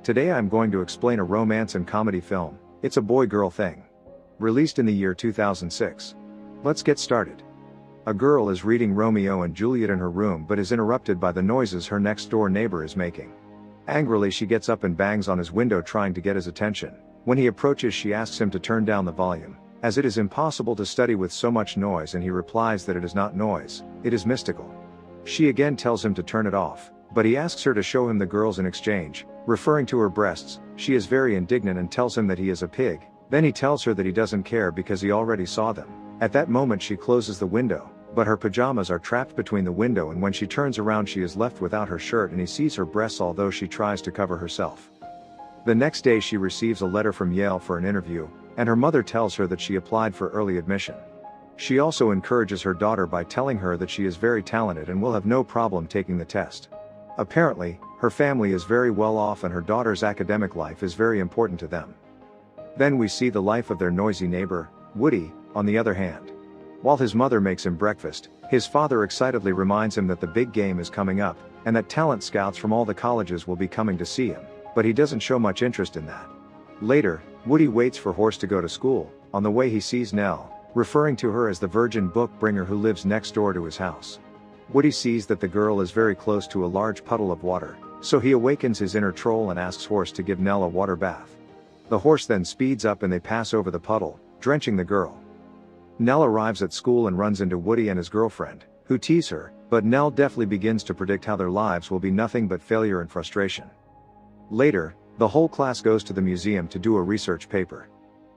Today I'm going to explain a romance and comedy film. It's a boy-girl thing. Released in the year 2006. Let's get started. A girl is reading Romeo and Juliet in her room but is interrupted by the noises her next-door neighbor is making. Angrily she gets up and bangs on his window trying to get his attention. When he approaches she asks him to turn down the volume, as it is impossible to study with so much noise, and he replies that it is not noise, it is mystical. She again tells him to turn it off, but he asks her to show him the girls in exchange, referring to her breasts. She is very indignant and tells him that he is a pig. Then he tells her that he doesn't care because he already saw them. At that moment she closes the window, but her pajamas are trapped between the window, and when she turns around she is left without her shirt and he sees her breasts although she tries to cover herself. The next day she receives a letter from Yale for an interview, and her mother tells her that she applied for early admission. She also encourages her daughter by telling her that she is very talented and will have no problem taking the test. Apparently, her family is very well off and her daughter's academic life is very important to them. Then we see the life of their noisy neighbor, Woody, on the other hand. While his mother makes him breakfast, his father excitedly reminds him that the big game is coming up, and that talent scouts from all the colleges will be coming to see him, but he doesn't show much interest in that. Later, Woody waits for Horse to go to school. On the way he sees Nell, referring to her as the virgin book bringer who lives next door to his house. Woody sees that the girl is very close to a large puddle of water, so he awakens his inner troll and asks Horse to give Nell a water bath. The horse then speeds up and they pass over the puddle, drenching the girl. Nell arrives at school and runs into Woody and his girlfriend, who tease her, but Nell deftly begins to predict how their lives will be nothing but failure and frustration. Later, the whole class goes to the museum to do a research paper.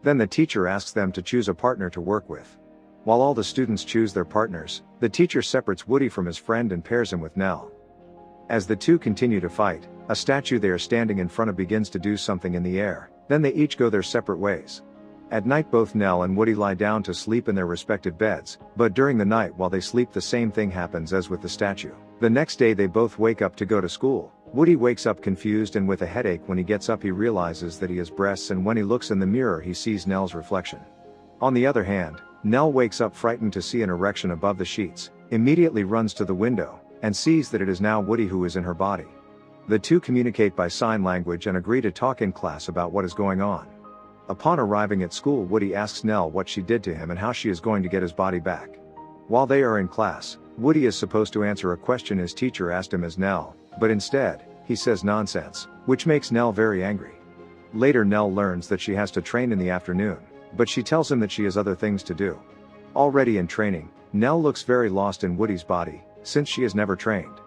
Then the teacher asks them to choose a partner to work with. While all the students choose their partners, the teacher separates Woody from his friend and pairs him with Nell. As the two continue to fight, a statue they are standing in front of begins to do something in the air, then they each go their separate ways. At night both Nell and Woody lie down to sleep in their respective beds, but during the night while they sleep the same thing happens as with the statue. The next day they both wake up to go to school. Woody wakes up confused and with a headache. When he gets up he realizes that he has breasts, and when he looks in the mirror he sees Nell's reflection. On the other hand, Nell wakes up frightened to see an erection above the sheets, immediately runs to the window, and sees that it is now Woody who is in her body. The two communicate by sign language and agree to talk in class about what is going on. Upon arriving at school Woody asks Nell what she did to him and how she is going to get his body back. While they are in class, Woody is supposed to answer a question his teacher asked him as Nell, but instead, he says nonsense, which makes Nell very angry. Later Nell learns that she has to train in the afternoon, but she tells him that she has other things to do. Already in training, Nell looks very lost in Woody's body, since she has never trained.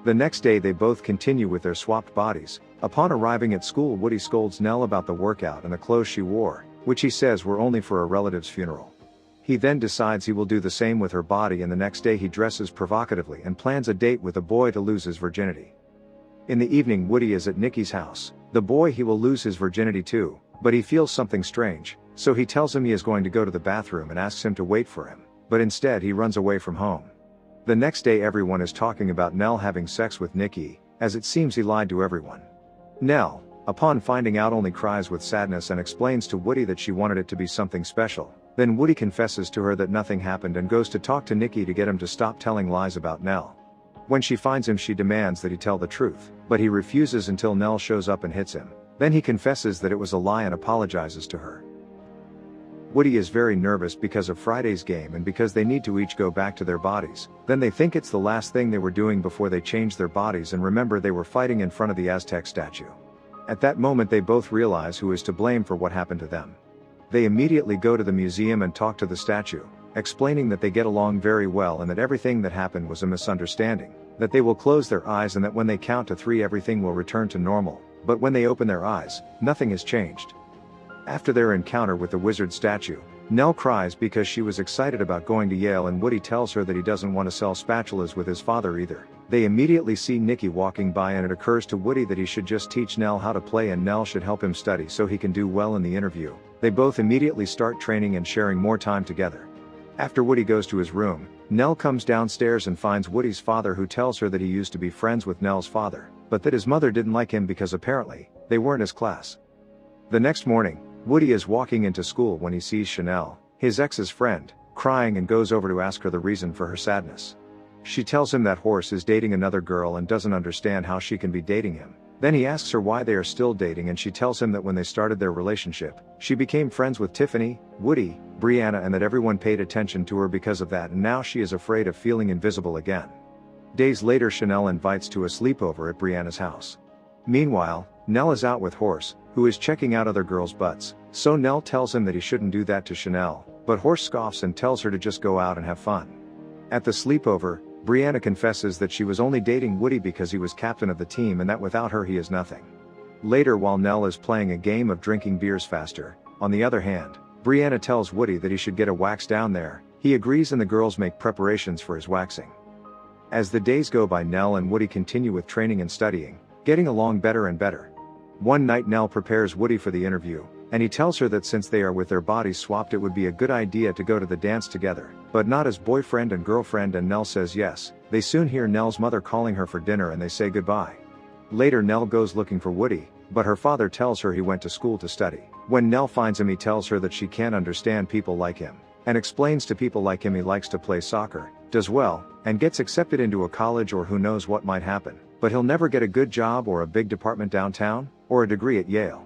The next day they both continue with their swapped bodies. Upon arriving at school Woody scolds Nell about the workout and the clothes she wore, which he says were only for a relative's funeral. He then decides he will do the same with her body, and the next day he dresses provocatively and plans a date with a boy to lose his virginity. In the evening Woody is at Nikki's house. The boy he will lose his virginity to, but he feels something strange, so he tells him he is going to go to the bathroom and asks him to wait for him, but instead he runs away from home. The next day everyone is talking about Nell having sex with Nikki, as it seems he lied to everyone. Nell, upon finding out, only cries with sadness and explains to Woody that she wanted it to be something special. Then Woody confesses to her that nothing happened and goes to talk to Nikki to get him to stop telling lies about Nell. When she finds him she demands that he tell the truth, but he refuses until Nell shows up and hits him. Then he confesses that it was a lie and apologizes to her. Woody is very nervous because of Friday's game and because they need to each go back to their bodies. Then they think it's the last thing they were doing before they changed their bodies and remember they were fighting in front of the Aztec statue. At that moment they both realize who is to blame for what happened to them. They immediately go to the museum and talk to the statue, explaining that they get along very well and that everything that happened was a misunderstanding, that they will close their eyes and that when they count to 3 everything will return to normal, but when they open their eyes, nothing has changed. After their encounter with the wizard statue, Nell cries because she was excited about going to Yale, and Woody tells her that he doesn't want to sell spatulas with his father either. They immediately see Nikki walking by and it occurs to Woody that he should just teach Nell how to play and Nell should help him study so he can do well in the interview. They both immediately start training and sharing more time together. After Woody goes to his room, Nell comes downstairs and finds Woody's father, who tells her that he used to be friends with Nell's father, but that his mother didn't like him because apparently, they weren't his class. The next morning, Woody is walking into school when he sees Chanel, his ex's friend, crying and goes over to ask her the reason for her sadness. She tells him that Horse is dating another girl and doesn't understand how she can be dating him. Then he asks her why they are still dating, and she tells him that when they started their relationship, she became friends with Tiffany, Woody, Brianna, and that everyone paid attention to her because of that, and now she is afraid of feeling invisible again. Days later, Chanel invites to a sleepover at Brianna's house. Meanwhile, Nell is out with Horse, who is checking out other girls' butts, so Nell tells him that he shouldn't do that to Chanel, but Horse scoffs and tells her to just go out and have fun. At the sleepover, Brianna confesses that she was only dating Woody because he was captain of the team and that without her he is nothing. Later, while Nell is playing a game of drinking beers faster, on the other hand, Brianna tells Woody that he should get a wax down there. He agrees and the girls make preparations for his waxing. As the days go by, Nell and Woody continue with training and studying, getting along better and better. One night, Nell prepares Woody for the interview, and he tells her that since they are with their bodies swapped, it would be a good idea to go to the dance together, but not as boyfriend and girlfriend, and Nell says yes. They soon hear Nell's mother calling her for dinner and they say goodbye. Later, Nell goes looking for Woody, but her father tells her he went to school to study. When Nell finds him, he tells her that she can't understand people like him, and explains to people like him he likes to play soccer, does well, and gets accepted into a college or who knows what might happen, but he'll never get a good job or a big department downtown, or a degree at Yale.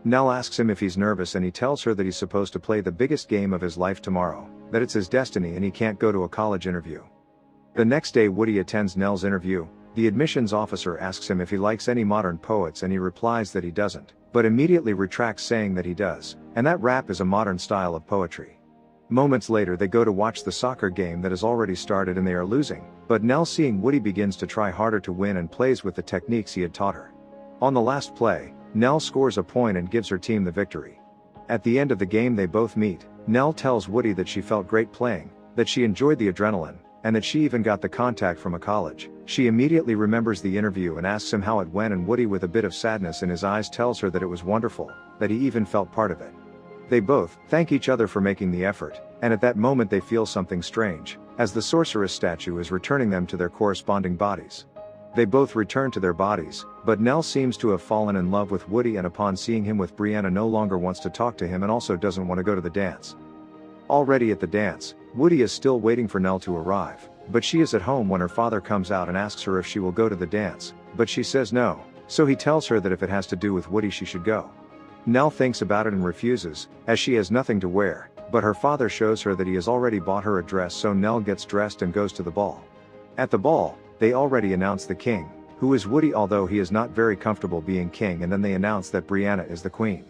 Nell asks him if he's nervous and he tells her that he's supposed to play the biggest game of his life tomorrow, that it's his destiny and he can't go to a college interview. The next day, Woody attends Nell's interview. The admissions officer asks him if he likes any modern poets and he replies that he doesn't, but immediately retracts, saying that he does, and that rap is a modern style of poetry. Moments later, they go to watch the soccer game that has already started and they are losing, but Nell, seeing Woody, begins to try harder to win and plays with the techniques he had taught her. On the last play, Nell scores a point and gives her team the victory. At the end of the game, they both meet. Nell tells Woody that she felt great playing, that she enjoyed the adrenaline, and that she even got the contact from a college. She immediately remembers the interview and asks him how it went, and Woody, with a bit of sadness in his eyes, tells her that it was wonderful, that he even felt part of it. They both thank each other for making the effort, and at that moment they feel something strange, as the sorceress statue is returning them to their corresponding bodies. They both return to their bodies, but Nell seems to have fallen in love with Woody, and upon seeing him with Brianna no longer wants to talk to him and also doesn't want to go to the dance. Already at the dance, Woody is still waiting for Nell to arrive, but she is at home when her father comes out and asks her if she will go to the dance, but she says no, so he tells her that if it has to do with Woody she should go. Nell thinks about it and refuses, as she has nothing to wear, but her father shows her that he has already bought her a dress, so Nell gets dressed and goes to the ball. At the ball, they already announce the king, who is Woody, although he is not very comfortable being king, and then they announce that Brianna is the queen.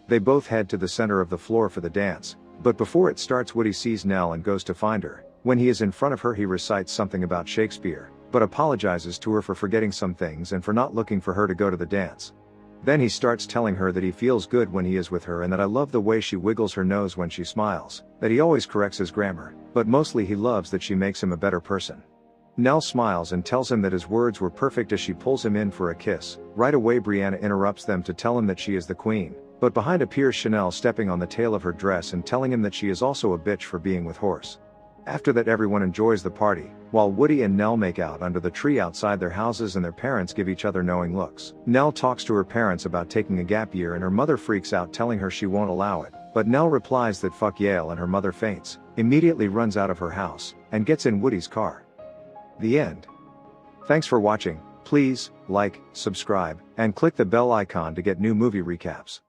They both head to the center of the floor for the dance, but before it starts, Woody sees Nell and goes to find her. When he is in front of her, he recites something about Shakespeare, but apologizes to her for forgetting some things and for not looking for her to go to the dance. Then he starts telling her that he feels good when he is with her and that I love the way she wiggles her nose when she smiles, that he always corrects his grammar, but mostly he loves that she makes him a better person. Nell smiles and tells him that his words were perfect as she pulls him in for a kiss. Right away, Brianna interrupts them to tell him that she is the queen, but behind appears Chanel, stepping on the tail of her dress and telling him that she is also a bitch for being with Horse. After that, everyone enjoys the party, while Woody and Nell make out under the tree outside their houses and their parents give each other knowing looks. Nell talks to her parents about taking a gap year and her mother freaks out, telling her she won't allow it, but Nell replies that fuck Yale, and her mother faints, immediately runs out of her house, and gets in Woody's car. The end. Thanks for watching. Please like, subscribe, and click the bell icon to get new movie recaps.